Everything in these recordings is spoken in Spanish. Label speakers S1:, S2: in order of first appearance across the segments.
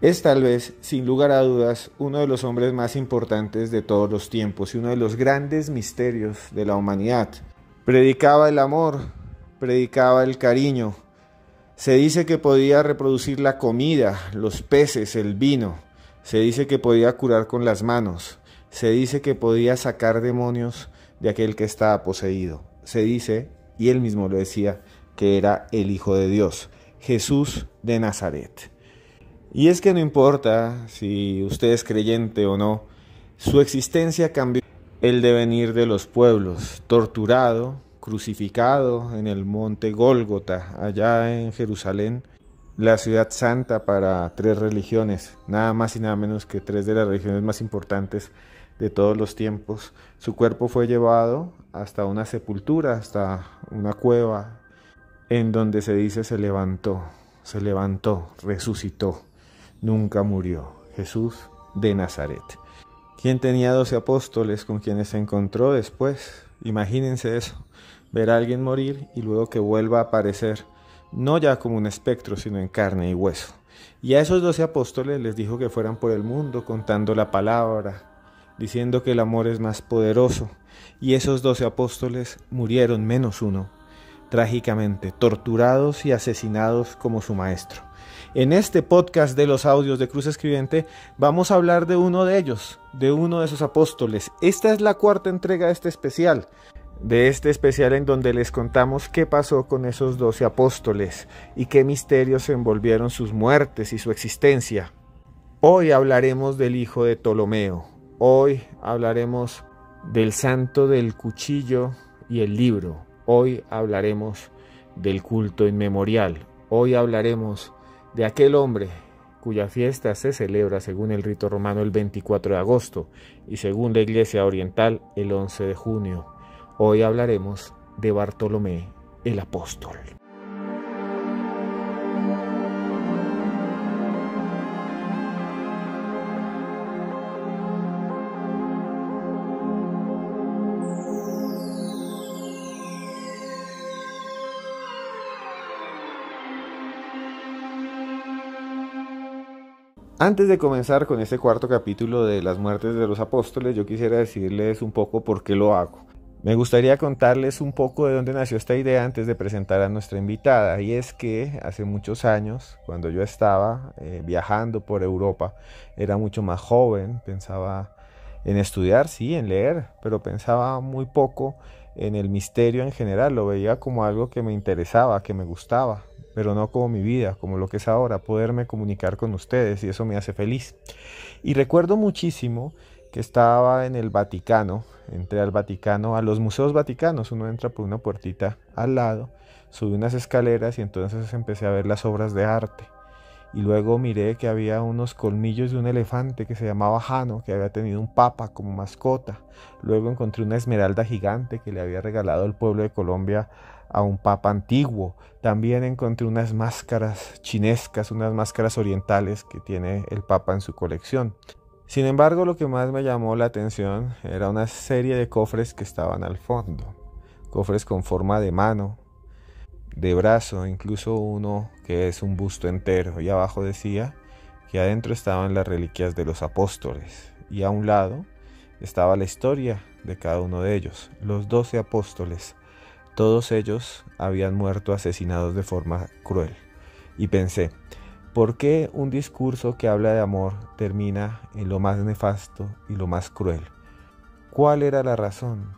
S1: Es tal vez, sin lugar a dudas, uno de los hombres más importantes de todos los tiempos y uno de los grandes misterios de la humanidad. Predicaba el amor, predicaba el cariño. Se dice que podía reproducir la comida, los peces, el vino. Se dice que podía curar con las manos. Se dice que podía sacar demonios de aquel que estaba poseído. Se dice, y él mismo lo decía, que era el Hijo de Dios, Jesús de Nazaret. Y es que no importa si usted es creyente o no, su existencia cambió el devenir de los pueblos, torturado, crucificado en el monte Gólgota, allá en Jerusalén, la ciudad santa para tres religiones, nada más y nada menos que tres de las religiones más importantes de todos los tiempos. Su cuerpo fue llevado hasta una sepultura, hasta una cueva, en donde se dice se levantó, resucitó, nunca murió, Jesús de Nazaret. ¿Quién tenía 12 apóstoles con quienes se encontró después? Imagínense eso, ver a alguien morir y luego que vuelva a aparecer, no ya como un espectro, sino en carne y hueso. Y a esos 12 apóstoles les dijo que fueran por el mundo contando la palabra, diciendo que el amor es más poderoso. Y esos 12 apóstoles murieron menos uno, trágicamente, torturados y asesinados como su maestro. En este podcast de los audios de Cruz Escribiente vamos a hablar de uno de ellos, de uno de esos apóstoles. Esta es la cuarta entrega de este especial en donde les contamos qué pasó con esos 12 apóstoles y qué misterios envolvieron sus muertes y su existencia. Hoy hablaremos del hijo de Ptolomeo, hoy hablaremos del santo del cuchillo y el libro, hoy hablaremos del culto inmemorial, hoy hablaremos de aquel hombre cuya fiesta se celebra según el rito romano el 24 de agosto y según la Iglesia Oriental el 11 de junio. Hoy hablaremos de Bartolomé el Apóstol. Antes de comenzar con este cuarto capítulo de las muertes de los apóstoles, yo quisiera decirles un poco por qué lo hago. Me gustaría contarles un poco de dónde nació esta idea antes de presentar a nuestra invitada, y es que hace muchos años, cuando yo estaba viajando por Europa, era mucho más joven, pensaba en estudiar, sí, en leer, pero pensaba muy poco en el misterio en general, lo veía como algo que me interesaba, que me gustaba, pero no como mi vida, como lo que es ahora, poderme comunicar con ustedes, y eso me hace feliz. Y recuerdo muchísimo que estaba en el Vaticano, entré al Vaticano, a los museos vaticanos, uno entra por una puertita al lado, subí unas escaleras y entonces empecé a ver las obras de arte. Y luego miré que había unos colmillos de un elefante que se llamaba Jano, que había tenido un papa como mascota. Luego encontré una esmeralda gigante que le había regalado el pueblo de Colombia a un papa antiguo. También encontré unas máscaras chinescas, unas máscaras orientales que tiene el papa en su colección. Sin embargo, lo que más me llamó la atención era una serie de cofres que estaban al fondo. Cofres con forma de mano, de brazo, incluso uno que es un busto entero. Y abajo decía que adentro estaban las reliquias de los apóstoles. Y a un lado estaba la historia de cada uno de ellos, los 12 apóstoles. Todos ellos habían muerto asesinados de forma cruel. Y pensé, ¿por qué un discurso que habla de amor termina en lo más nefasto y lo más cruel? ¿Cuál era la razón?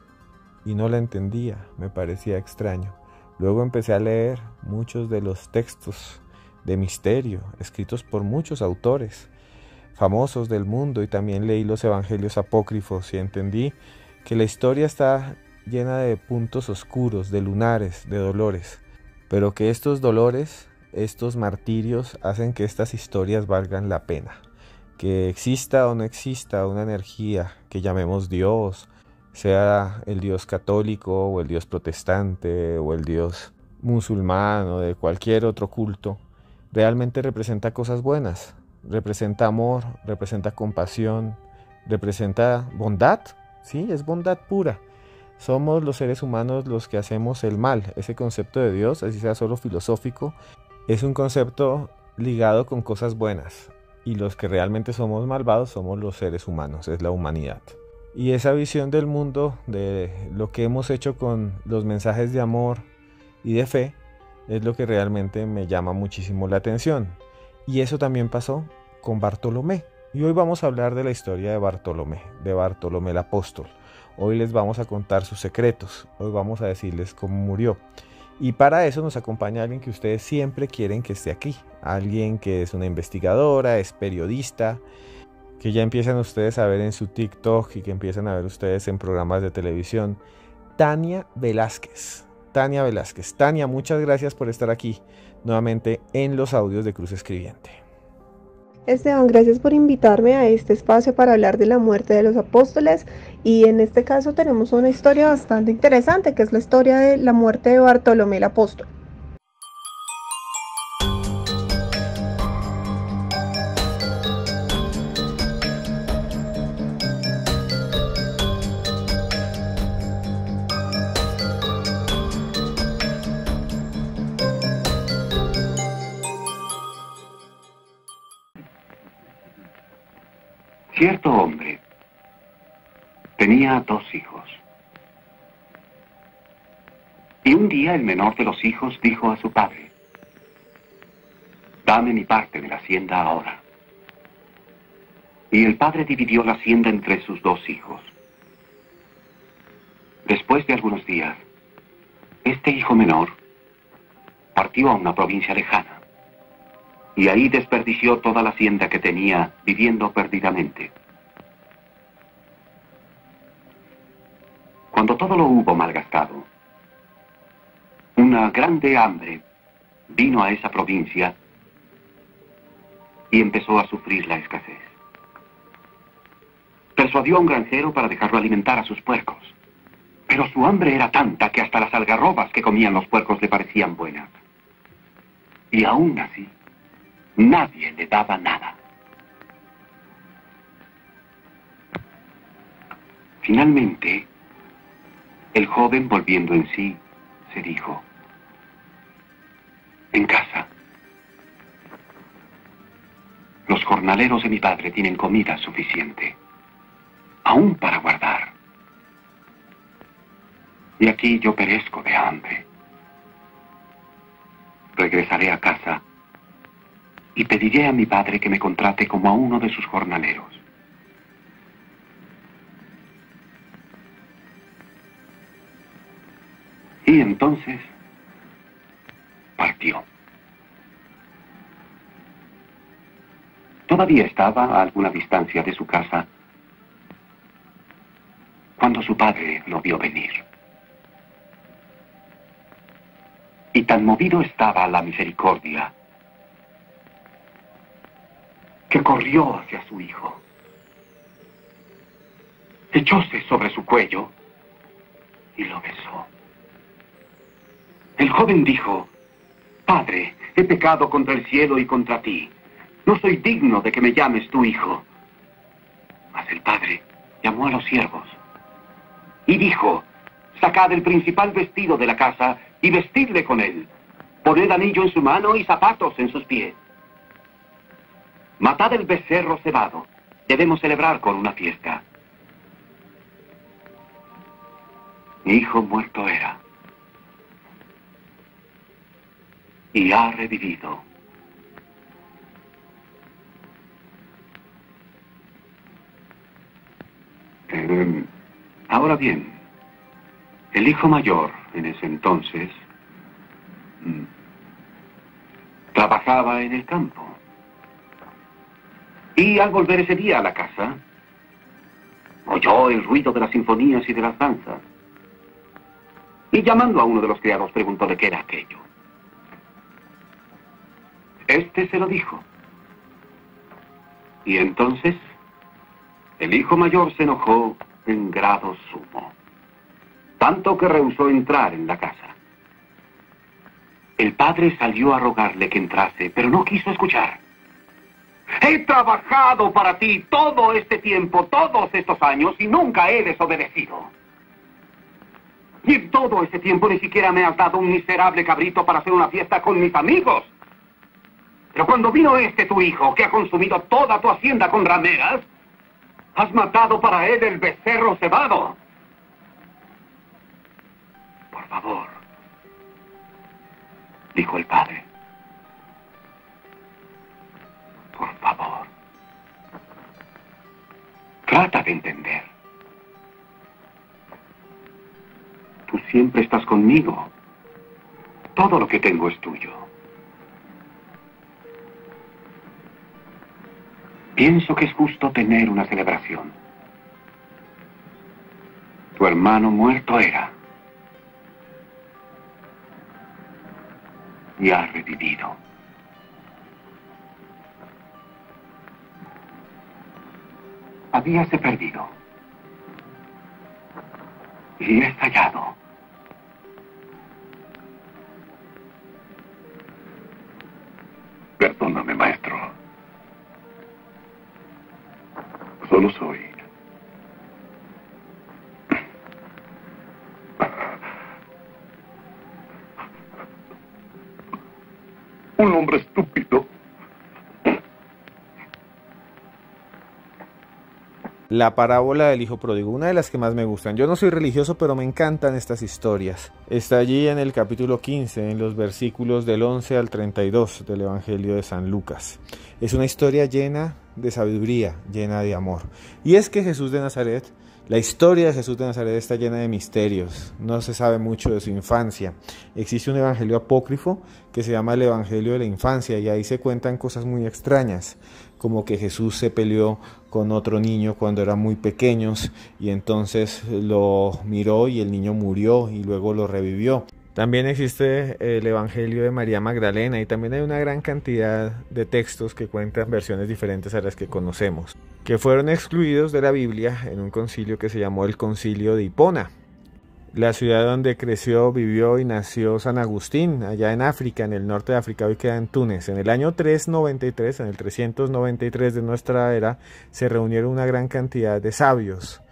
S1: Y no la entendía, me parecía extraño. Luego empecé a leer muchos de los textos de misterio, escritos por muchos autores famosos del mundo, y también leí los evangelios apócrifos y entendí que la historia está llena de puntos oscuros, de lunares, de dolores, pero que estos dolores, estos martirios hacen que estas historias valgan la pena. Que exista o no exista una energía que llamemos Dios, sea el Dios católico o el Dios protestante o el Dios musulmán o de cualquier otro culto, realmente representa cosas buenas, representa amor, representa compasión, representa bondad, sí, es bondad pura. Somos los seres humanos los que hacemos el mal. Ese concepto de Dios, así sea solo filosófico, es un concepto ligado con cosas buenas. y los que realmente somos malvados somos los seres humanos, es la humanidad. Y esa visión del mundo, de lo que hemos hecho con los mensajes de amor y de fe, es lo que realmente me llama muchísimo la atención. Y eso también pasó con Bartolomé. Y hoy vamos a hablar de la historia de Bartolomé el apóstol. Hoy les vamos a contar sus secretos, hoy vamos a decirles cómo murió. Y para eso nos acompaña alguien que ustedes siempre quieren que esté aquí. Alguien que es una investigadora, es periodista, que ya empiezan ustedes a ver en su TikTok y que empiezan a ver ustedes en programas de televisión. Tania Velázquez. Tania Velázquez. Tania, muchas gracias por estar aquí nuevamente en los audios de Cruz Escribiente.
S2: Esteban, gracias por invitarme a este espacio para hablar de la muerte de los apóstoles, y en este caso tenemos una historia bastante interesante, que es la historia de la muerte de Bartolomé el apóstol.
S3: Cierto hombre tenía 2 hijos. Y un día el menor de los hijos dijo a su padre: dame mi parte de la hacienda ahora. Y el padre dividió la hacienda entre sus 2 hijos. Después de algunos días, este hijo menor partió a una provincia lejana. Y ahí desperdició toda la hacienda que tenía, viviendo perdidamente. Cuando todo lo hubo malgastado, una grande hambre vino a esa provincia y empezó a sufrir la escasez. Persuadió a un granjero para dejarlo alimentar a sus puercos. Pero su hambre era tanta que hasta las algarrobas que comían los puercos le parecían buenas. Y aún así, nadie le daba nada. Finalmente, el joven, volviendo en sí, se dijo: en casa, los jornaleros de mi padre tienen comida suficiente, aún para guardar. Y aquí yo perezco de hambre. Regresaré a casa y pediré a mi padre que me contrate como a uno de sus jornaleros. Y entonces partió. Todavía estaba a alguna distancia de su casa cuando su padre lo vio venir. Y tan movido estaba a la misericordia que corrió hacia su hijo. Echóse sobre su cuello y lo besó. El joven dijo: Padre, he pecado contra el cielo y contra ti. No soy digno de que me llames tu hijo. Mas el padre llamó a los siervos y dijo: sacad el principal vestido de la casa y vestidle con él. Poned anillo en su mano y zapatos en sus pies. Matad el becerro cebado. Debemos celebrar con una fiesta. Mi hijo muerto era, y ha revivido. Ahora bien, el hijo mayor en ese entonces trabajaba en el campo. Y al volver ese día a la casa, oyó el ruido de las sinfonías y de las danzas. Y llamando a uno de los criados, preguntó de qué era aquello. Este se lo dijo. Y entonces, el hijo mayor se enojó en grado sumo, tanto que rehusó entrar en la casa. El padre salió a rogarle que entrase, pero no quiso escuchar. He trabajado para ti todo este tiempo, todos estos años, y nunca he desobedecido. Y en todo ese tiempo ni siquiera me has dado un miserable cabrito para hacer una fiesta con mis amigos. Pero cuando vino tu hijo, que ha consumido toda tu hacienda con rameras, has matado para él el becerro cebado. Por favor, dijo el padre. Por favor, trata de entender. Tú siempre estás conmigo. Todo lo que tengo es tuyo. Pienso que es justo tener una celebración. Tu hermano muerto era. Y ha revivido. Habíase perdido. Y he estallado. Perdóname, maestro. Solo soy un hombre estúpido.
S1: La parábola del hijo pródigo, una de las que más me gustan. Yo no soy religioso, pero me encantan estas historias. Está allí en el capítulo 15, en los versículos del 11 al 32 del Evangelio de San Lucas. Es una historia llena de sabiduría, llena de amor. Y es que Jesús de Nazaret, la historia de Jesús de Nazaret está llena de misterios. No se sabe mucho de su infancia. Existe un evangelio apócrifo que se llama el Evangelio de la Infancia, y ahí se cuentan cosas muy extrañas, como que Jesús se peleó con otro niño cuando eran muy pequeños y entonces lo miró y el niño murió y luego lo revivió. También existe el Evangelio de María Magdalena, y también hay una gran cantidad de textos que cuentan versiones diferentes a las que conocemos, que fueron excluidos de la Biblia en un concilio que se llamó el Concilio de Hipona. La ciudad donde creció, vivió y nació San Agustín, allá en África, en el norte de África, hoy queda en Túnez. En el año 393, en el 393 de nuestra era, se reunieron una gran cantidad de sabios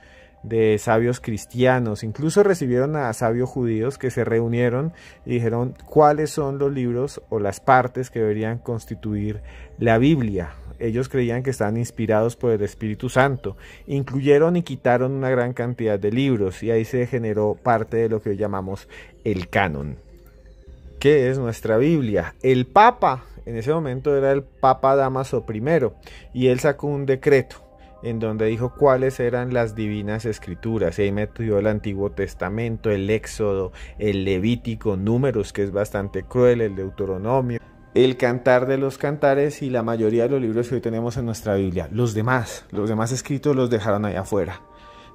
S1: cristianos, incluso recibieron a sabios judíos que se reunieron y dijeron cuáles son los libros o las partes que deberían constituir la Biblia. Ellos creían que estaban inspirados por el Espíritu Santo. Incluyeron y quitaron una gran cantidad de libros, y ahí se generó parte de lo que hoy llamamos el canon. ¿Qué es nuestra Biblia? El Papa, en ese momento era el Papa Dámaso I, y él sacó un decreto en donde dijo cuáles eran las divinas escrituras, y ahí metió el Antiguo Testamento, el Éxodo, el Levítico, Números, que es bastante cruel, el Deuteronomio, el Cantar de los Cantares y la mayoría de los libros que hoy tenemos en nuestra Biblia. Los demás escritos los dejaron ahí afuera.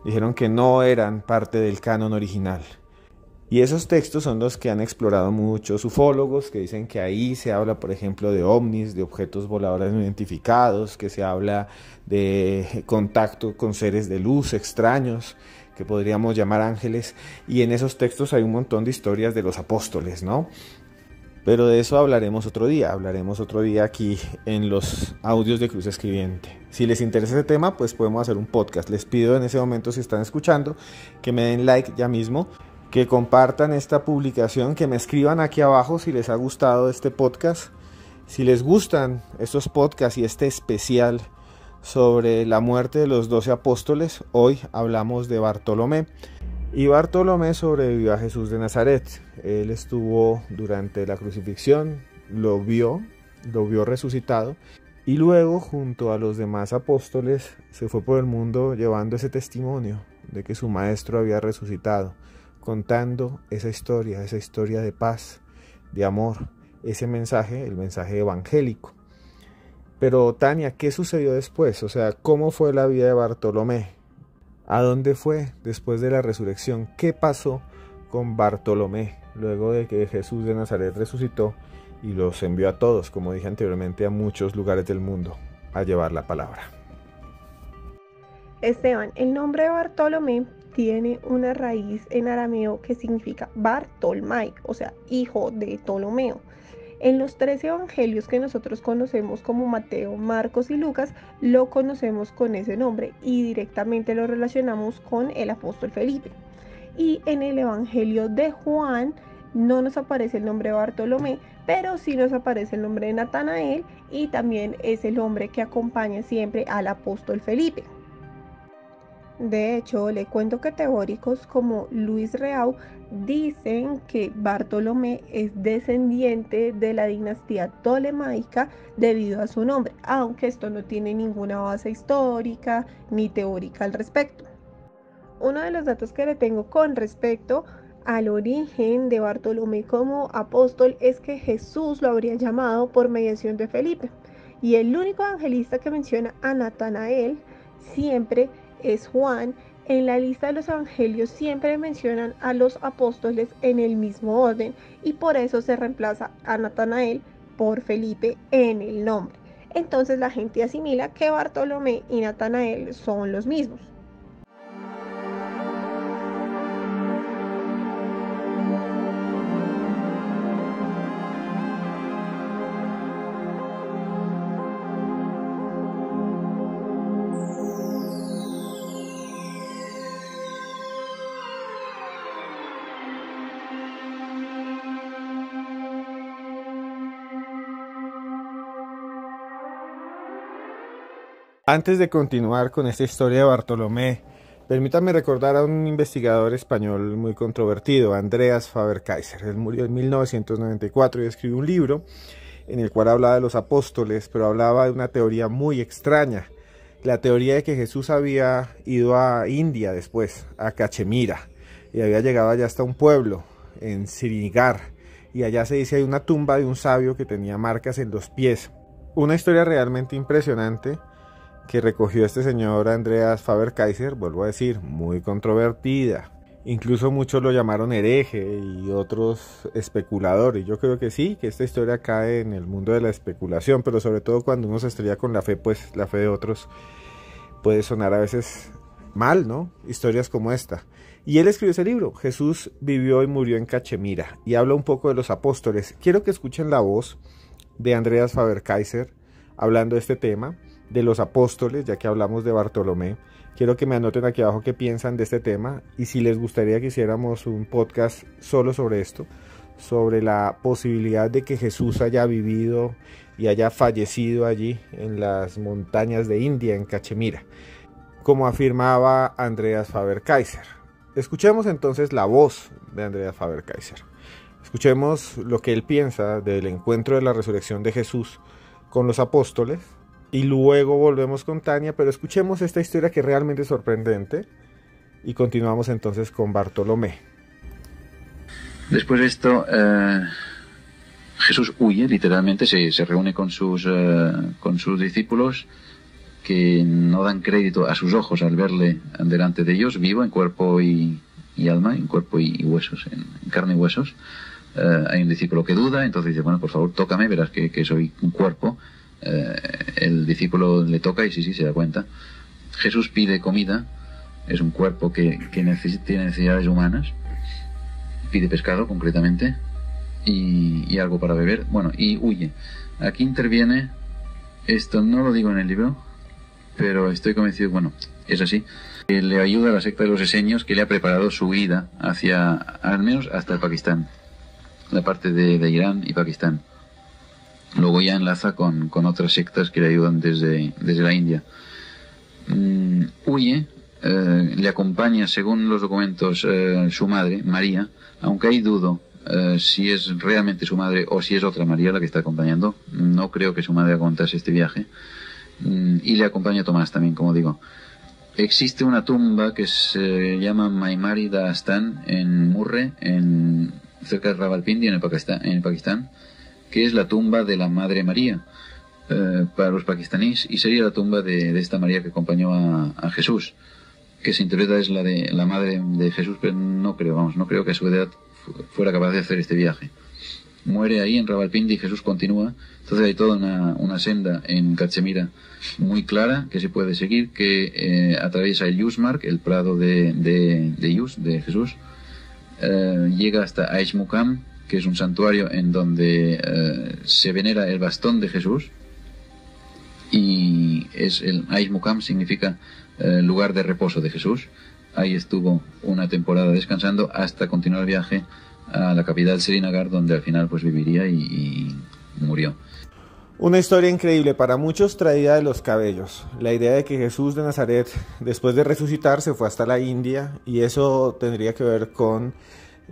S1: Dijeron que no eran parte del canon original. Y esos textos son los que han explorado muchos ufólogos, que dicen que ahí se habla, por ejemplo, de ovnis, de objetos voladores no identificados, que se habla de contacto con seres de luz extraños, que podríamos llamar ángeles, y en esos textos hay un montón de historias de los apóstoles, ¿no? Pero de eso hablaremos otro día aquí en los audios de Cruz Escribiente. Si les interesa ese tema, pues podemos hacer un podcast. Les pido en ese momento, si están escuchando, que me den like ya mismo, que compartan esta publicación, que me escriban aquí abajo si les ha gustado este podcast. Si les gustan estos podcasts y este especial sobre la muerte de los 12 apóstoles, hoy hablamos de Bartolomé. Y Bartolomé sobrevivió a Jesús de Nazaret. Él estuvo durante la crucifixión, lo vio resucitado, y luego junto a los demás apóstoles se fue por el mundo llevando ese testimonio de que su maestro había resucitado, contando esa historia de paz, de amor, ese mensaje, el mensaje evangélico. Pero Tania, ¿qué sucedió después? O sea, ¿cómo fue la vida de Bartolomé? ¿A dónde fue después de la resurrección? ¿Qué pasó con Bartolomé luego de que Jesús de Nazaret resucitó y los envió a todos, como dije anteriormente, a muchos lugares del mundo a llevar la palabra?
S2: Esteban, el nombre de Bartolomé tiene una raíz en arameo que significa Bartolmai, o sea, hijo de Ptolomeo. En los 3 evangelios que nosotros conocemos como Mateo, Marcos y Lucas, lo conocemos con ese nombre y directamente lo relacionamos con el apóstol Felipe. Y en el evangelio de Juan no nos aparece el nombre de Bartolomé, pero sí nos aparece el nombre de Natanael y también es el hombre que acompaña siempre al apóstol Felipe. De hecho, le cuento que teóricos como Luis Reau dicen que Bartolomé es descendiente de la dinastía tolemaica debido a su nombre, aunque esto no tiene ninguna base histórica ni teórica al respecto. Uno de los datos que le tengo con respecto al origen de Bartolomé como apóstol es que Jesús lo habría llamado por mediación de Felipe, y el único evangelista que menciona a Natanael siempre es Juan. En la lista de los evangelios siempre mencionan a los apóstoles en el mismo orden y por eso se reemplaza a Natanael por Felipe en el nombre. Entonces la gente asimila que Bartolomé y Natanael son los mismos.
S1: Antes de continuar con esta historia de Bartolomé, permítame recordar a un investigador español muy controvertido, Andreas Faber-Kayser. Él murió en 1994 y escribió un libro en el cual hablaba de los apóstoles, pero hablaba de una teoría muy extraña, la teoría de que Jesús había ido a India después, a Cachemira, y había llegado allá hasta un pueblo, en Srinagar, y allá se dice hay una tumba de un sabio que tenía marcas en los pies. Una historia realmente impresionante que recogió este señor Andreas Faber-Kayser, vuelvo a decir, muy controvertida. Incluso muchos lo llamaron hereje y otros especuladores. Yo creo que sí, que esta historia cae en el mundo de la especulación, pero sobre todo cuando uno se estrella con la fe, pues la fe de otros puede sonar a veces mal, ¿no? Historias como esta. Y él escribió ese libro, Jesús vivió y murió en Cachemira, y habla un poco de los apóstoles. Quiero que escuchen la voz de Andreas Faber-Kayser hablando de este tema, de los apóstoles, ya que hablamos de Bartolomé. Quiero que me anoten aquí abajo qué piensan de este tema y si les gustaría que hiciéramos un podcast solo sobre esto, sobre la posibilidad de que Jesús haya vivido y haya fallecido allí en las montañas de India, en Cachemira, como afirmaba Andreas Faber-Kayser. Escuchemos entonces la voz de Andreas Faber-Kayser. Escuchemos lo que él piensa del encuentro de la resurrección de Jesús con los apóstoles. Y luego volvemos con Tania, pero escuchemos esta historia que es realmente sorprendente y continuamos entonces con Bartolomé.
S4: Después de esto, Jesús huye, literalmente, se reúne con sus discípulos que no dan crédito a sus ojos al verle delante de ellos, vivo en cuerpo y alma, en cuerpo y huesos, en carne y huesos. Hay un discípulo que duda, entonces dice, bueno, por favor, tócame, verás que soy un cuerpo. El discípulo le toca y sí, se da cuenta. Jesús pide comida, es un cuerpo que tiene necesidades humanas, pide pescado concretamente y algo para beber, bueno, y huye. Aquí interviene, esto no lo digo en el libro, pero estoy convencido, bueno, es así, que le ayuda a la secta de los eseños, que le ha preparado su huida hacia, al menos hasta el Pakistán, la parte de Irán y Pakistán. Luego ya enlaza con otras sectas que le ayudan desde la India. Huye, le acompaña, según los documentos, su madre, María, aunque hay dudo si es realmente su madre o si es otra María la que está acompañando. No creo que su madre acontase este viaje. Y le acompaña Tomás también, como digo. Existe una tumba que se llama Maimari Dastan en Murre, cerca de Rawalpindi, en el Pakistán, que es la tumba de la Madre María para los pakistaníes, y sería la tumba de esta María que acompañó a Jesús, que se interpreta es la de la Madre de Jesús, pero no creo que a su edad fuera capaz de hacer este viaje. Muere ahí en Rawalpindi y Jesús continúa. Entonces hay toda una senda en Cachemira muy clara que se puede seguir, que atraviesa el Yusmark, el prado de Jesús, llega hasta Aish Muqam, que es un santuario en donde se venera el bastón de Jesús, y el Aish Muqam significa lugar de reposo de Jesús. Ahí estuvo una temporada descansando hasta continuar el viaje a la capital Srinagar, donde al final pues viviría y murió.
S1: Una historia increíble, para muchos traída de los cabellos. La idea de que Jesús de Nazaret, después de resucitar, se fue hasta la India, y eso tendría que ver con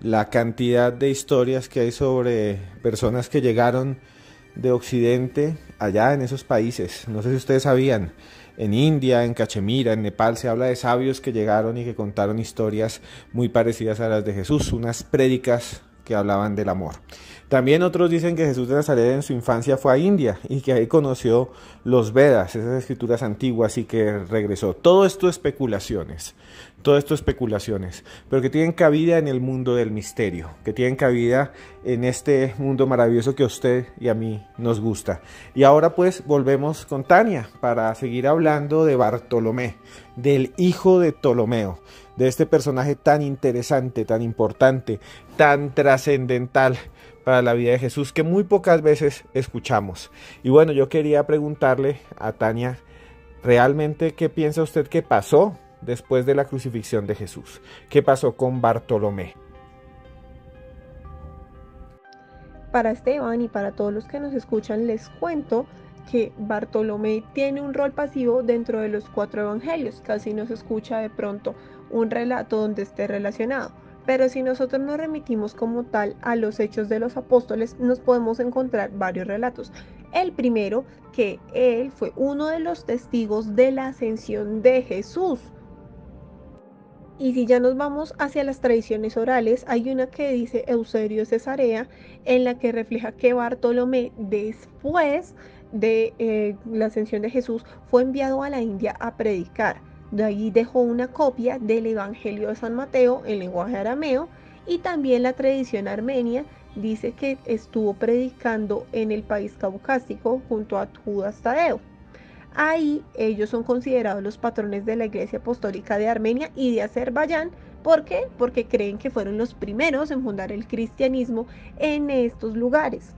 S1: la cantidad de historias que hay sobre personas que llegaron de Occidente allá en esos países. No sé si ustedes sabían, en India, en Cachemira, en Nepal, se habla de sabios que llegaron y que contaron historias muy parecidas a las de Jesús, unas prédicas que hablaban del amor. También otros dicen que Jesús de Nazaret en su infancia fue a India y que ahí conoció los Vedas, esas escrituras antiguas, y que regresó. Todo esto especulaciones, pero que tienen cabida en el mundo del misterio, que tienen cabida en este mundo maravilloso que a usted y a mí nos gusta. Y ahora pues volvemos con Tania para seguir hablando de Bartolomé, del hijo de Ptolomeo, de este personaje tan interesante, tan importante, tan trascendental para la vida de Jesús, que muy pocas veces escuchamos. Y bueno, yo quería preguntarle a Tania, ¿realmente qué piensa usted que pasó después de la crucifixión de Jesús? ¿Qué pasó con Bartolomé?
S2: Para Esteban y para todos los que nos escuchan, les cuento que Bartolomé tiene un rol pasivo dentro de los 4 evangelios. Casi no se escucha de pronto un relato donde esté relacionado. Pero si nosotros nos remitimos como tal a los Hechos de los Apóstoles, nos podemos encontrar varios relatos. El primero, que él fue uno de los testigos de la ascensión de Jesús. Y si ya nos vamos hacia las tradiciones orales, hay una que dice Eusebio de Cesarea, en la que refleja que Bartolomé, después de la ascensión de Jesús, fue enviado a la India a predicar. De ahí dejó una copia del Evangelio de San Mateo en lenguaje arameo, y también la tradición armenia dice que estuvo predicando en el país caucásico junto a Judas Tadeo. Ahí ellos son considerados los patrones de la Iglesia Apostólica de Armenia y de Azerbaiyán. ¿Por qué? Porque creen que fueron los primeros en fundar el cristianismo en estos lugares.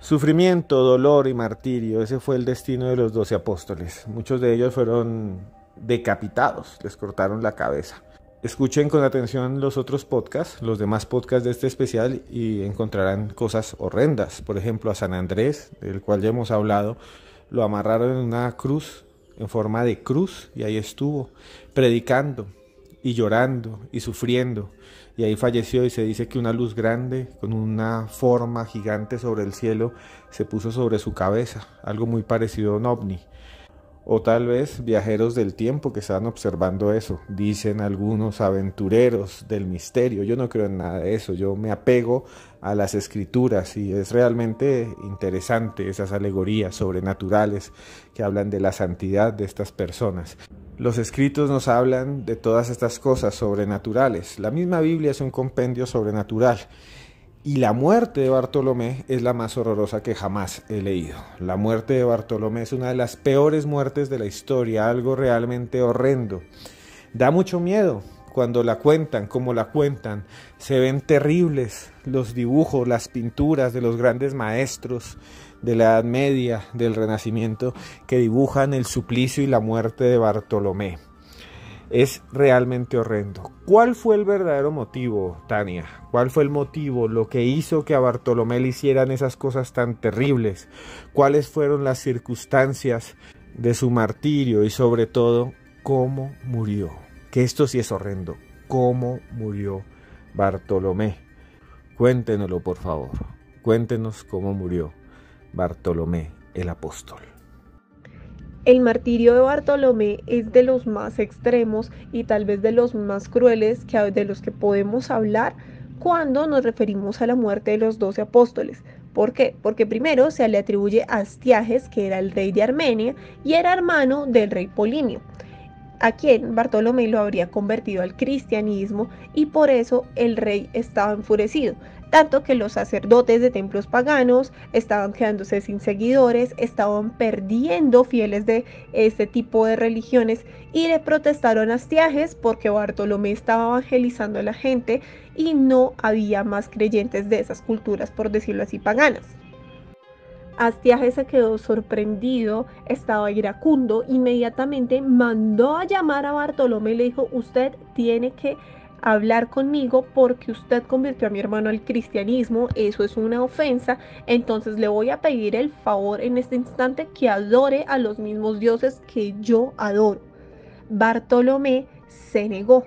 S1: Sufrimiento, dolor y martirio, ese fue el destino de los 12 apóstoles. Muchos de ellos fueron decapitados, les cortaron la cabeza. Escuchen con atención los otros podcasts, los demás podcasts de este especial, y encontrarán cosas horrendas. Por ejemplo, a San Andrés, del cual ya hemos hablado, lo amarraron en una cruz, en forma de cruz, y ahí estuvo, predicando y llorando y sufriendo. Y ahí falleció, y se dice que una luz grande con una forma gigante sobre el cielo se puso sobre su cabeza, algo muy parecido a un ovni. O tal vez viajeros del tiempo que estaban observando eso, dicen algunos aventureros del misterio. Yo no creo en nada de eso, yo me apego a las escrituras, y es realmente interesante esas alegorías sobrenaturales que hablan de la santidad de estas personas. Los escritos nos hablan de todas estas cosas sobrenaturales. La misma Biblia es un compendio sobrenatural. Y la muerte de Bartolomé es la más horrorosa que jamás he leído. La muerte de Bartolomé es una de las peores muertes de la historia, algo realmente horrendo. Da mucho miedo cuando la cuentan, como la cuentan. Se ven terribles los dibujos, las pinturas de los grandes maestros de la Edad Media, del Renacimiento, que dibujan el suplicio y la muerte de Bartolomé. Es realmente horrendo. ¿Cuál fue el verdadero motivo, Tania? ¿Cuál fue el motivo, lo que hizo que a Bartolomé le hicieran esas cosas tan terribles? ¿Cuáles fueron las circunstancias de su martirio? Y sobre todo, ¿cómo murió? Que esto sí es horrendo. ¿Cómo murió Bartolomé? Cuéntenoslo, por favor. Cuéntenos cómo murió Bartolomé el apóstol.
S2: El martirio de Bartolomé es de los más extremos y tal vez de los más crueles de los que podemos hablar cuando nos referimos a la muerte de los 12 apóstoles. ¿Por qué? Porque primero se le atribuye a Astiages, que era el rey de Armenia y era hermano del rey Polimio. a quien Bartolomé lo habría convertido al cristianismo, y por eso el rey estaba enfurecido, tanto que los sacerdotes de templos paganos estaban quedándose sin seguidores, estaban perdiendo fieles de este tipo de religiones y le protestaron a Astiages porque Bartolomé estaba evangelizando a la gente y no había más creyentes de esas culturas, por decirlo así, paganas. Astiages se quedó sorprendido, estaba iracundo, inmediatamente mandó a llamar a Bartolomé y le dijo: usted tiene que hablar conmigo porque usted convirtió a mi hermano al cristianismo, eso es una ofensa, entonces le voy a pedir el favor en este instante que adore a los mismos dioses que yo adoro. Bartolomé se negó.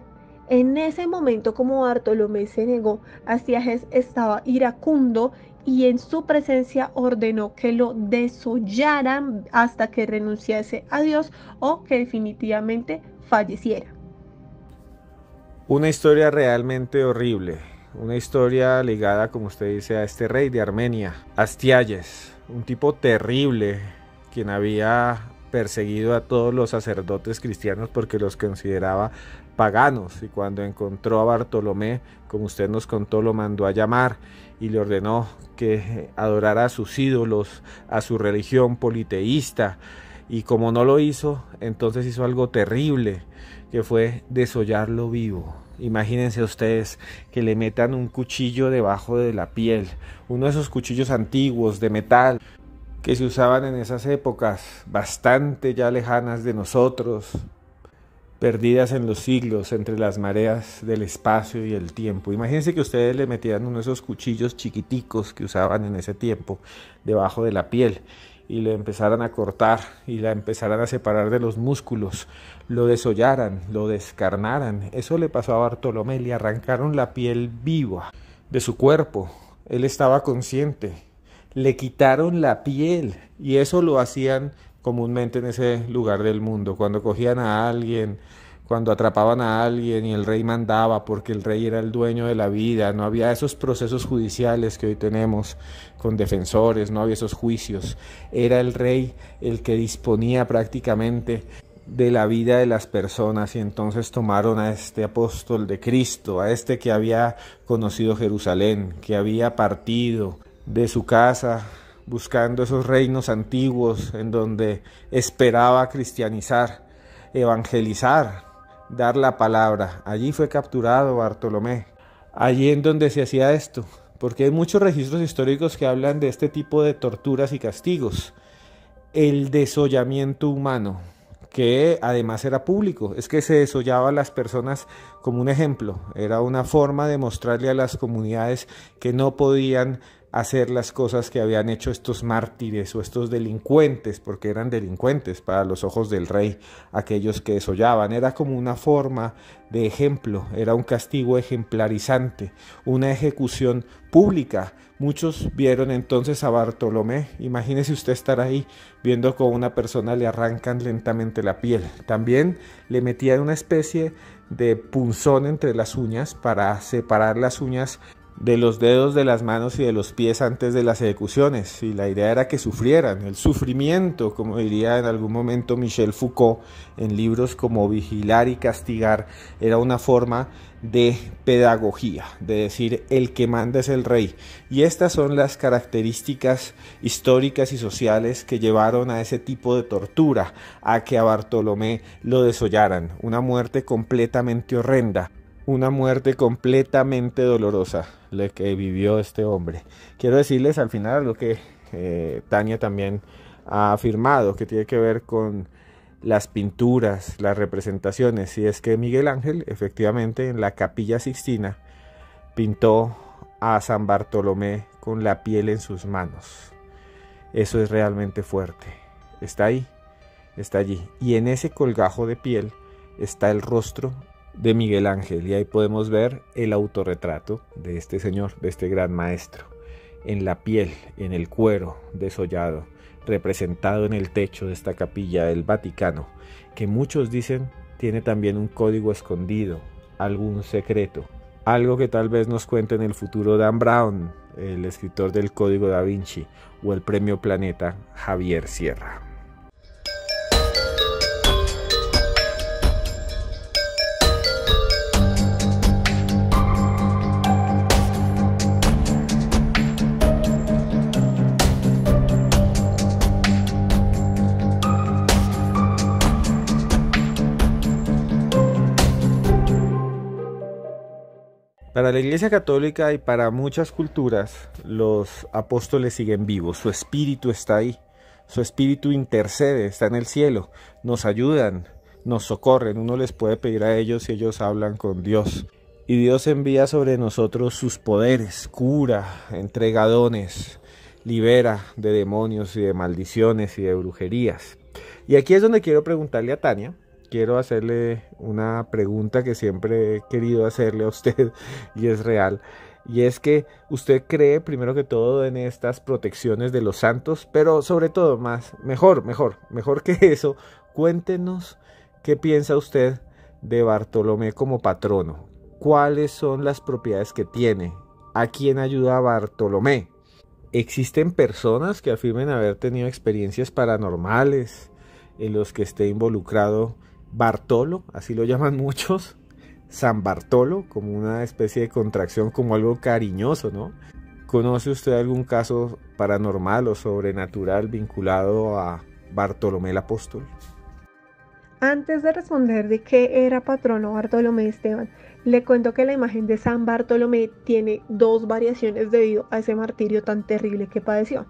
S2: En ese momento, como Bartolomé se negó, Astiages estaba iracundo y en su presencia ordenó que lo desollaran hasta que renunciase a Dios o que definitivamente falleciera.
S1: Una historia realmente horrible, una historia ligada, como usted dice, a este rey de Armenia, Astiages, un tipo terrible, quien había perseguido a todos los sacerdotes cristianos porque los consideraba paganos, y cuando encontró a Bartolomé, como usted nos contó, lo mandó a llamar y le ordenó que adorara a sus ídolos, a su religión politeísta, y como no lo hizo, entonces hizo algo terrible, que fue desollarlo vivo. Imagínense ustedes que le metan un cuchillo debajo de la piel, uno de esos cuchillos antiguos de metal que se usaban en esas épocas bastante ya lejanas de nosotros, perdidas en los siglos entre las mareas del espacio y el tiempo. Imagínense que ustedes le metieran uno de esos cuchillos chiquiticos que usaban en ese tiempo debajo de la piel y le empezaran a cortar y la empezaran a separar de los músculos, lo desollaran, lo descarnaran. Eso le pasó a Bartolomé, le arrancaron la piel viva de su cuerpo. Él estaba consciente, le quitaron la piel, y eso lo hacían comúnmente en ese lugar del mundo, cuando cogían a alguien, cuando atrapaban a alguien y el rey mandaba porque el rey era el dueño de la vida. No había esos procesos judiciales que hoy tenemos con defensores, no había esos juicios. Era el rey el que disponía prácticamente de la vida de las personas, y entonces tomaron a este apóstol de Cristo, a este que había conocido Jerusalén, que había partido de su casa buscando esos reinos antiguos en donde esperaba cristianizar, evangelizar, dar la palabra. Allí fue capturado Bartolomé, allí en donde se hacía esto, porque hay muchos registros históricos que hablan de este tipo de torturas y castigos. El desollamiento humano, que además era público, es que se desollaba a las personas como un ejemplo, era una forma de mostrarle a las comunidades que no podían hacer las cosas que habían hecho estos mártires o estos delincuentes, porque eran delincuentes para los ojos del rey, aquellos que desollaban. Era como una forma de ejemplo, era un castigo ejemplarizante, una ejecución pública. Muchos vieron entonces a Bartolomé. Imagínese usted estar ahí viendo cómo una persona le arrancan lentamente la piel. También le metían una especie de punzón entre las uñas para separar las uñas de los dedos de las manos y de los pies antes de las ejecuciones, y la idea era que sufrieran. El sufrimiento, como diría en algún momento Michel Foucault en libros como Vigilar y Castigar, era una forma de pedagogía, de decir el que manda es el rey. Y estas son las características históricas y sociales que llevaron a ese tipo de tortura, a que a Bartolomé lo desollaran. Una muerte completamente horrenda, una muerte completamente dolorosa la que vivió este hombre. Quiero decirles al final algo que Tania también ha afirmado, que tiene que ver con las pinturas, las representaciones, y es que Miguel Ángel efectivamente en la Capilla Sixtina pintó a San Bartolomé con la piel en sus manos. Eso es realmente fuerte. Está ahí, está allí, y en ese colgajo de piel está el rostro de Miguel Ángel, y ahí podemos ver el autorretrato de este señor, de este gran maestro, en la piel, en el cuero desollado, representado en el techo de esta capilla del Vaticano, que muchos dicen tiene también un código escondido, algún secreto, algo que tal vez nos cuente en el futuro Dan Brown, el escritor del Código Da Vinci, o el Premio Planeta Javier Sierra. Para la Iglesia Católica y para muchas culturas, los apóstoles siguen vivos, su espíritu está ahí, su espíritu intercede, está en el cielo, nos ayudan, nos socorren, uno les puede pedir a ellos y ellos hablan con Dios. Y Dios envía sobre nosotros sus poderes, cura, entrega dones, libera de demonios y de maldiciones y de brujerías. Y aquí es donde quiero preguntarle a Tania, quiero hacerle una pregunta que siempre he querido hacerle a usted y es real. Y es que usted cree primero que todo en estas protecciones de los santos, pero sobre todo mejor que eso, cuéntenos qué piensa usted de Bartolomé como patrono. ¿Cuáles son las propiedades que tiene? ¿A quién ayuda Bartolomé? ¿Existen personas que afirmen haber tenido experiencias paranormales en los que esté involucrado Bartolo? Así lo llaman muchos. San Bartolo, como una especie de contracción, como algo cariñoso, ¿no? ¿Conoce usted algún caso paranormal o sobrenatural vinculado a Bartolomé el Apóstol?
S2: Antes de responder de qué era patrono Bartolomé, Esteban, le cuento que la imagen de San Bartolomé tiene dos variaciones debido a ese martirio tan terrible que padeció.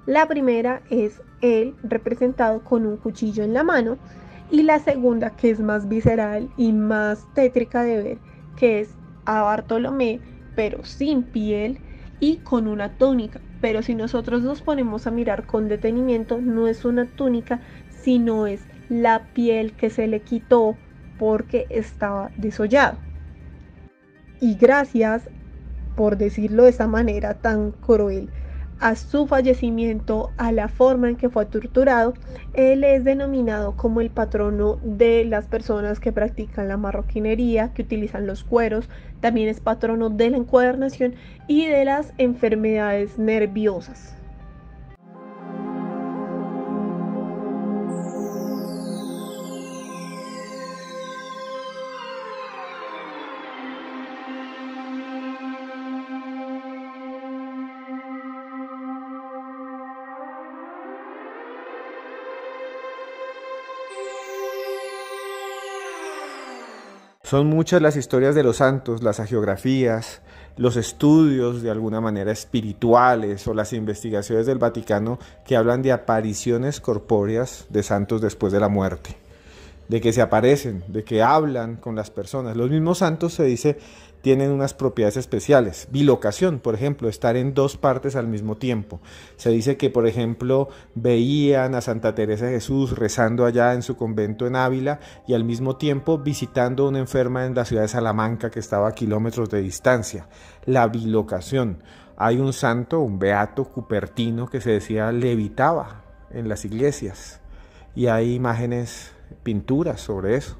S2: La primera es él representado con un cuchillo en la mano y la segunda, que es más visceral y más tétrica de ver, que es a Bartolomé pero sin piel y con una túnica. Pero si nosotros nos ponemos a mirar con detenimiento, no es una túnica, sino es la piel que se le quitó porque estaba desollado. Y gracias, por decirlo de esa manera tan cruel, a su fallecimiento, a la forma en que fue torturado, él es denominado como el patrono de las personas que practican la marroquinería, que utilizan los cueros, también es patrono de la encuadernación y de las enfermedades nerviosas.
S1: Son muchas las historias de los santos, las hagiografías, los estudios de alguna manera espirituales o las investigaciones del Vaticano que hablan de apariciones corpóreas de santos después de la muerte, de que se aparecen, de que hablan con las personas. Los mismos santos, se dice, tienen unas propiedades especiales. Bilocación, por ejemplo, estar en dos partes al mismo tiempo. Se dice que, por ejemplo, veían a Santa Teresa de Jesús rezando allá en su convento en Ávila y al mismo tiempo visitando a una enferma en la ciudad de Salamanca que estaba a kilómetros de distancia. La bilocación. Hay un santo, un beato Cupertino, que se decía levitaba en las iglesias y hay imágenes, pinturas sobre eso,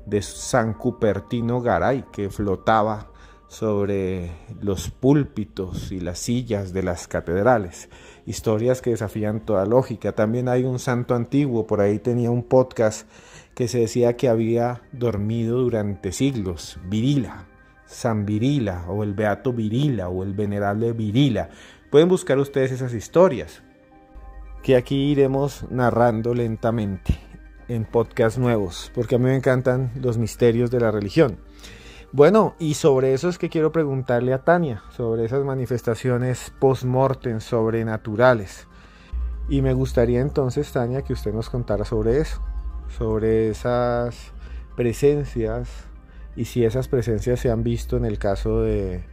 S1: de San Cupertino Garay, que flotaba sobre los púlpitos y las sillas de las catedrales. Historias que desafían toda lógica. También hay un santo antiguo, por ahí tenía un podcast que se decía que había dormido durante siglos, Virila, San Virila, o el beato Virila, o el venerable Virila. Pueden buscar ustedes esas historias, que aquí iremos narrando lentamente en podcasts nuevos, porque a mí me encantan los misterios de la religión. Bueno, y sobre eso es que quiero preguntarle a Tania, sobre esas manifestaciones post-mortem sobrenaturales. Y me gustaría entonces, Tania, que usted nos contara sobre eso, sobre esas presencias, y si esas presencias se han visto en el caso de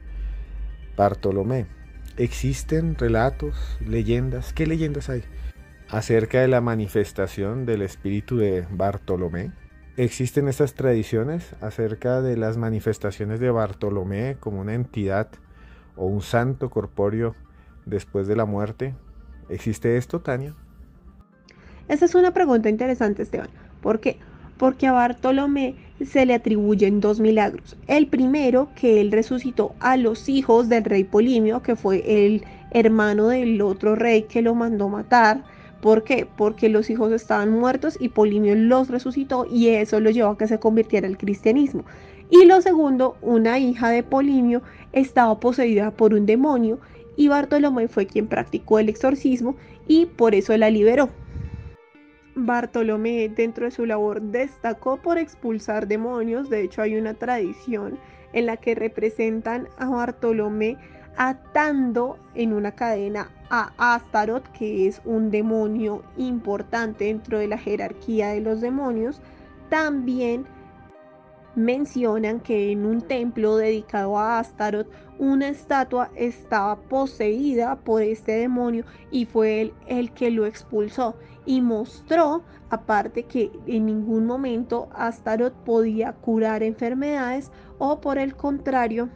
S1: Bartolomé. ¿Existen relatos, leyendas? ¿Qué leyendas hay acerca de la manifestación del espíritu de Bartolomé? ¿Existen estas tradiciones acerca de las manifestaciones de Bartolomé como una entidad o un santo corpóreo después de la muerte? ¿Existe esto, Tania?
S2: Esa es una pregunta interesante, Esteban. ¿Por qué? Porque a Bartolomé se le atribuyen dos milagros. El primero, que él resucitó a los hijos del rey Polimio, que fue el hermano del otro rey que lo mandó matar. ¿Por qué? Porque los hijos estaban muertos y Polimio los resucitó y eso lo llevó a que se convirtiera al cristianismo. Y lo segundo, una hija de Polimio estaba poseída por un demonio y Bartolomé fue quien practicó el exorcismo y por eso la liberó. Bartolomé, dentro de su labor, destacó por expulsar demonios. De hecho, hay una tradición en la que representan a Bartolomé atando en una cadena a Astaroth, que es un demonio importante dentro de la jerarquía de los demonios. También mencionan que en un templo dedicado a Astaroth, una estatua estaba poseída por este demonio y fue él el que lo expulsó, y mostró aparte que en ningún momento Astaroth podía curar enfermedades, o por el contrario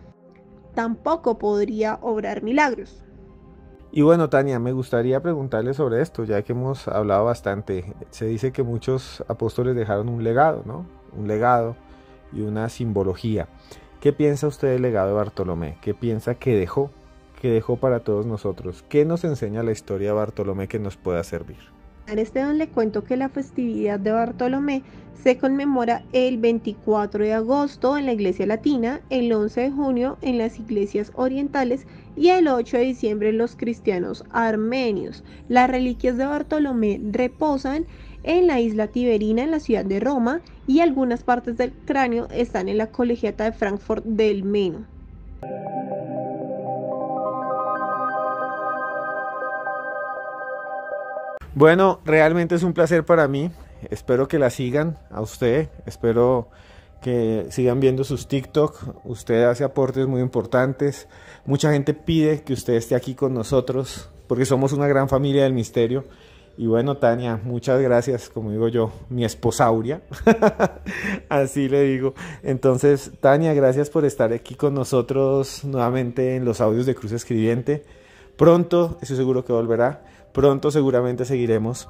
S2: tampoco podría obrar milagros.
S1: Y bueno, Tania, me gustaría preguntarle sobre esto, ya que hemos hablado bastante. Se dice que muchos apóstoles dejaron un legado, ¿no? Un legado y una simbología. ¿Qué piensa usted del legado de Bartolomé? ¿Qué piensa que dejó para todos nosotros? ¿Qué nos enseña la historia de Bartolomé que nos pueda servir?
S2: A Esteban le cuento que la festividad de Bartolomé se conmemora el 24 de agosto en la iglesia latina, el 11 de junio en las iglesias orientales y el 8 de diciembre en los cristianos armenios. Las reliquias de Bartolomé reposan en la isla Tiberina, en la ciudad de Roma, y algunas partes del cráneo están en la colegiata de Frankfurt del Meno.
S1: Bueno, realmente es un placer para mí. Espero que la sigan a usted. Espero que sigan viendo sus TikTok. Usted hace aportes muy importantes. Mucha gente pide que usted esté aquí con nosotros porque somos una gran familia del misterio. Y bueno, Tania, muchas gracias, como digo yo, mi esposauria. Así le digo. Entonces, Tania, gracias por estar aquí con nosotros nuevamente en los audios de Cruz Escribiente. Pronto, estoy seguro que volverá. Pronto seguramente seguiremos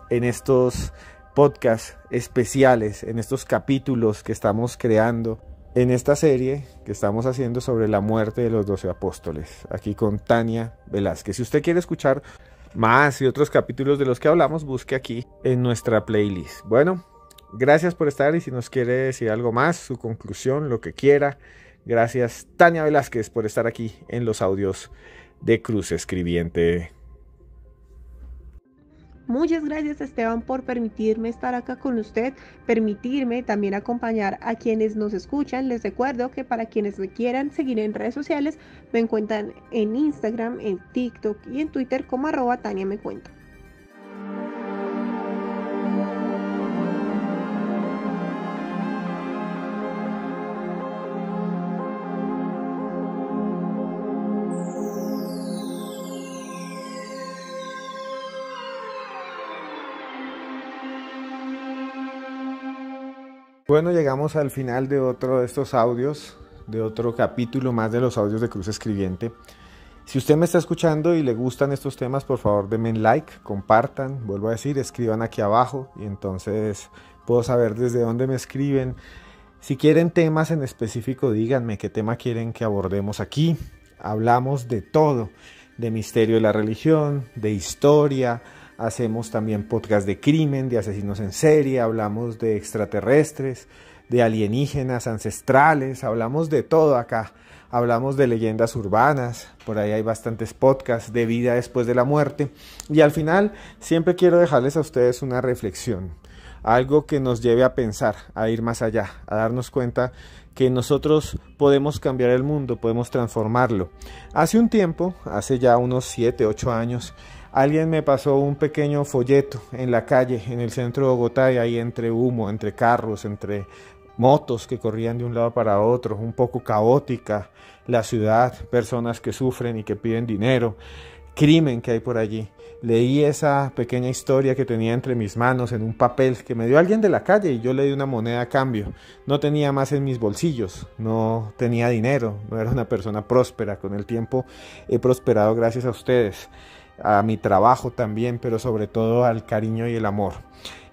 S1: en estos podcasts especiales, en estos capítulos que estamos creando, en esta serie que estamos haciendo sobre la muerte de los 12 apóstoles, aquí con Tania Velázquez. Si usted quiere escuchar más y otros capítulos de los que hablamos, busque aquí en nuestra playlist. Bueno, gracias por estar, y si nos quiere decir algo más, su conclusión, lo que quiera. Gracias, Tania Velázquez, por estar aquí en los audios de Cruz Escribiente.
S2: Muchas gracias, Esteban, por permitirme estar acá con usted, permitirme también acompañar a quienes nos escuchan. Les recuerdo que para quienes me quieran seguir en redes sociales, me encuentran en Instagram, en TikTok y en Twitter como @TaniaMeCuenta.
S1: Bueno, llegamos al final de otro de estos audios, de otro capítulo más de los audios de Cruz Escribiente. Si usted me está escuchando y le gustan estos temas, por favor denme like, compartan, vuelvo a decir, escriban aquí abajo y entonces puedo saber desde dónde me escriben. Si quieren temas en específico, díganme qué tema quieren que abordemos aquí. Hablamos de todo, de misterio de la religión, de historia. Hacemos también podcast de crimen, de asesinos en serie, hablamos de extraterrestres, de alienígenas ancestrales, hablamos de todo acá. Hablamos de leyendas urbanas, por ahí hay bastantes podcasts de vida después de la muerte. Y al final siempre quiero dejarles a ustedes una reflexión, algo que nos lleve a pensar, a ir más allá, a darnos cuenta que nosotros podemos cambiar el mundo, podemos transformarlo. Hace un tiempo, hace ya unos 7, 8 años, alguien me pasó un pequeño folleto en la calle, en el centro de Bogotá, y ahí entre humo, entre carros, entre motos que corrían de un lado para otro, un poco caótica la ciudad, personas que sufren y que piden dinero, crimen que hay por allí. Leí esa pequeña historia que tenía entre mis manos en un papel que me dio alguien de la calle y yo le di una moneda a cambio. No tenía más en mis bolsillos, no tenía dinero, no era una persona próspera. Con el tiempo he prosperado gracias a ustedes, a mi trabajo también, pero sobre todo al cariño y el amor.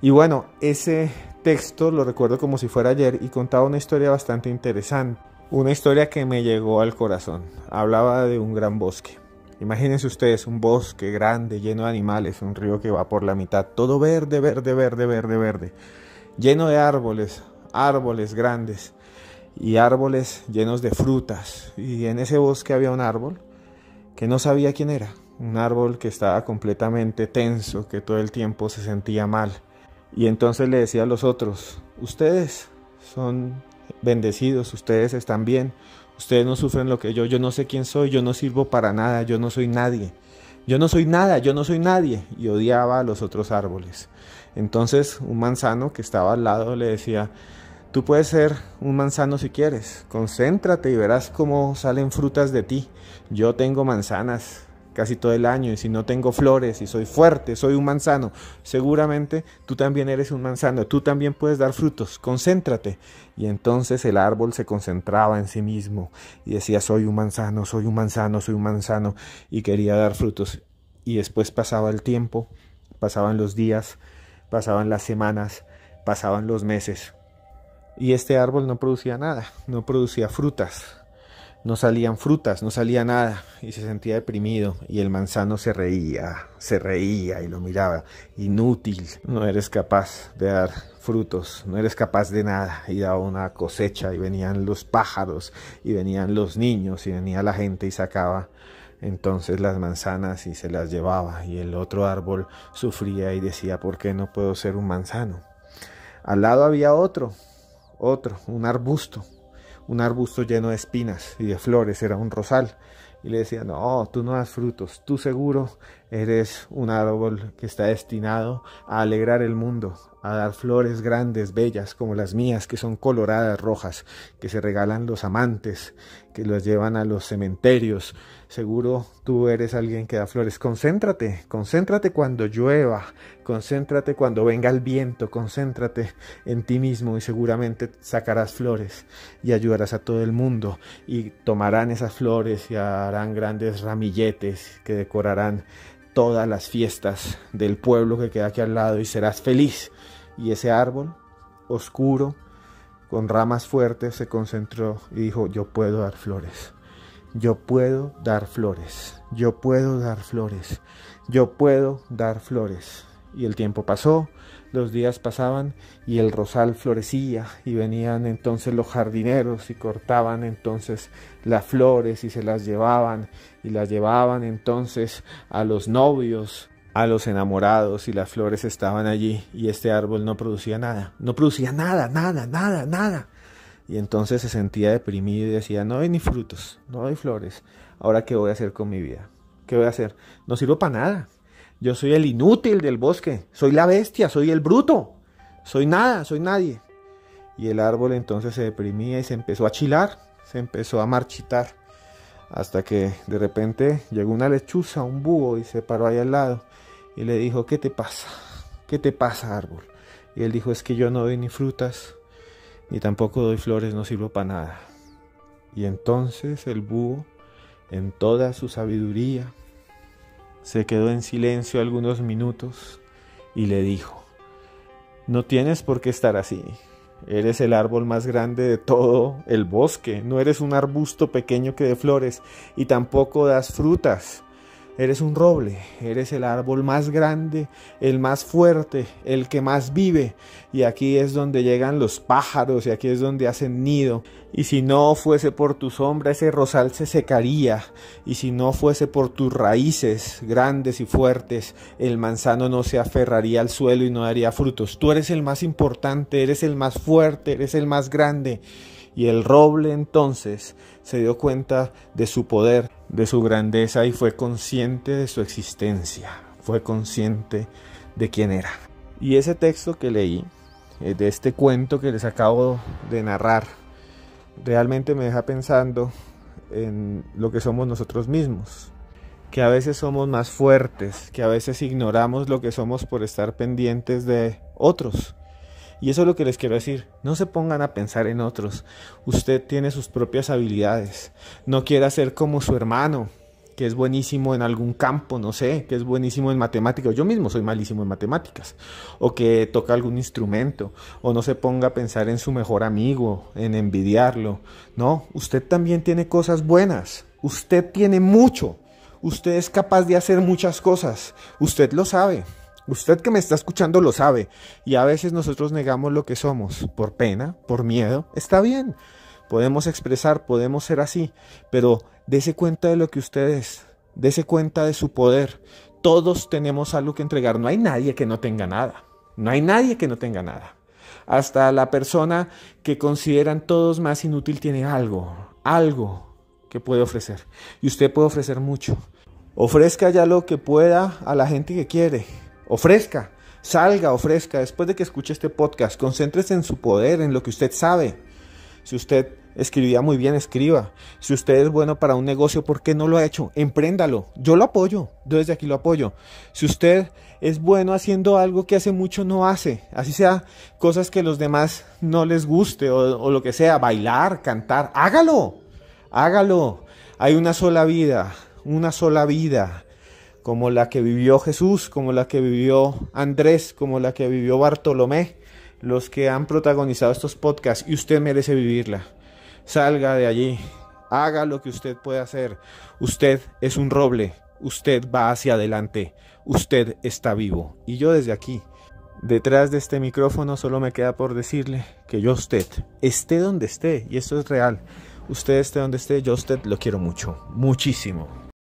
S1: Y bueno, ese texto lo recuerdo como si fuera ayer y contaba una historia bastante interesante, una historia que me llegó al corazón. Hablaba de un gran bosque. Imagínense ustedes un bosque grande, lleno de animales, un río que va por la mitad, todo verde, verde, verde, verde, verde, lleno de árboles, árboles grandes y árboles llenos de frutas. Y en ese bosque había un árbol que no sabía quién era, un árbol que estaba completamente tenso, que todo el tiempo se sentía mal. Y entonces le decía a los otros: ustedes son bendecidos, ustedes están bien, ustedes no sufren lo que yo no sé quién soy, yo no sirvo para nada, yo no soy nadie, yo no soy nada, yo no soy nadie, y odiaba a los otros árboles. Entonces un manzano que estaba al lado le decía: tú puedes ser un manzano si quieres, concéntrate y verás cómo salen frutas de ti. Yo tengo manzanas casi todo el año, y si no tengo flores y soy fuerte, soy un manzano, seguramente tú también eres un manzano, tú también puedes dar frutos, concéntrate. Y entonces el árbol se concentraba en sí mismo y decía: soy un manzano, soy un manzano, soy un manzano, y quería dar frutos. Y después pasaba el tiempo, pasaban los días, pasaban las semanas, pasaban los meses, y este árbol no producía nada, no producía frutas. No salían frutas, no salía nada, y se sentía deprimido, y el manzano se reía y lo miraba: inútil, no eres capaz de dar frutos, no eres capaz de nada. Y daba una cosecha, y venían los pájaros, y venían los niños, y venía la gente y sacaba entonces las manzanas y se las llevaba, y el otro árbol sufría y decía: ¿por qué no puedo ser un manzano? Al lado había otro, un arbusto lleno de espinas y de flores, era un rosal, y le decía: no, tú no das frutos, tú seguro eres un árbol que está destinado a alegrar el mundo, a dar flores grandes, bellas, como las mías, que son coloradas, rojas, que se regalan los amantes, que los llevan a los cementerios. Seguro tú eres alguien que da flores. Concéntrate, concéntrate cuando llueva, concéntrate cuando venga el viento, concéntrate en ti mismo, y seguramente sacarás flores y ayudarás a todo el mundo, y tomarán esas flores y harán grandes ramilletes que decorarán todas las fiestas del pueblo que queda aquí al lado, y serás feliz. Y ese árbol oscuro, con ramas fuertes, se concentró y dijo: yo puedo dar flores, yo puedo dar flores, yo puedo dar flores, yo puedo dar flores. Y el tiempo pasó, los días pasaban, y el rosal florecía, y venían entonces los jardineros y cortaban entonces las flores y se las llevaban, y las llevaban entonces a los novios, a los enamorados, y las flores estaban allí, y este árbol no producía nada, no producía nada, nada, nada, nada. Y entonces se sentía deprimido y decía: no doy ni frutos, no doy flores, ¿ahora qué voy a hacer con mi vida? ¿Qué voy a hacer? No sirvo para nada. Yo soy el inútil del bosque, soy la bestia, soy el bruto, soy nada, soy nadie. Y el árbol entonces se deprimía y se empezó a chilar, se empezó a marchitar, hasta que de repente llegó una lechuza, un búho, y se paró ahí al lado y le dijo: ¿qué te pasa? ¿Qué te pasa, árbol? Y él dijo: es que yo no doy ni frutas, ni tampoco doy flores, no sirvo para nada. Y entonces el búho, en toda su sabiduría, se quedó en silencio algunos minutos y le dijo: no tienes por qué estar así. Eres el árbol más grande de todo el bosque. No eres un arbusto pequeño que dé flores, y tampoco das frutas. Eres un roble, eres el árbol más grande, el más fuerte, el que más vive. Y aquí es donde llegan los pájaros, y aquí es donde hacen nido. Y si no fuese por tu sombra, ese rosal se secaría. Y si no fuese por tus raíces grandes y fuertes, el manzano no se aferraría al suelo y no daría frutos. Tú eres el más importante, eres el más fuerte, eres el más grande. Y el roble entonces se dio cuenta de su poder, de su grandeza, y fue consciente de su existencia, fue consciente de quién era. Y ese texto que leí, de este cuento que les acabo de narrar, realmente me deja pensando en lo que somos nosotros mismos, que a veces somos más fuertes, que a veces ignoramos lo que somos por estar pendientes de otros. Y eso es lo que les quiero decir: no se pongan a pensar en otros. Usted tiene sus propias habilidades. No quiera ser como su hermano, que es buenísimo en algún campo, no sé, que es buenísimo en matemáticas. Yo mismo soy malísimo en matemáticas. O que toca algún instrumento. O no se ponga a pensar en su mejor amigo, en envidiarlo. No, usted también tiene cosas buenas. Usted tiene mucho. Usted es capaz de hacer muchas cosas. Usted lo sabe. Usted que me está escuchando lo sabe, y a veces nosotros negamos lo que somos, por pena, por miedo. Está bien, podemos expresar, podemos ser así, pero dése cuenta de lo que usted es, dése cuenta de su poder. Todos tenemos algo que entregar, no hay nadie que no tenga nada, no hay nadie que no tenga nada. Hasta la persona que consideran todos más inútil tiene algo que puede ofrecer. Y usted puede ofrecer mucho. Ofrezca ya lo que pueda a la gente que quiere. Ofrezca, salga, ofrezca. Después de que escuche este podcast, concéntrese en su poder, en lo que usted sabe. Si usted escribía muy bien, escriba. Si usted es bueno para un negocio, ¿por qué no lo ha hecho? Empréndalo. Yo lo apoyo. Yo desde aquí lo apoyo. Si usted es bueno haciendo algo que hace mucho no hace, así sea cosas que los demás no les guste o lo que sea, bailar, cantar, hágalo. Hay una sola vida, como la que vivió Jesús, como la que vivió Andrés, como la que vivió Bartolomé, los que han protagonizado estos podcasts, y usted merece vivirla. Salga de allí, haga lo que usted puede hacer. Usted es un roble, usted va hacia adelante, usted está vivo. Y yo desde aquí, detrás de este micrófono, solo me queda por decirle que yo a usted, esté donde esté, y esto es real, usted esté donde esté, yo a usted lo quiero mucho, muchísimo.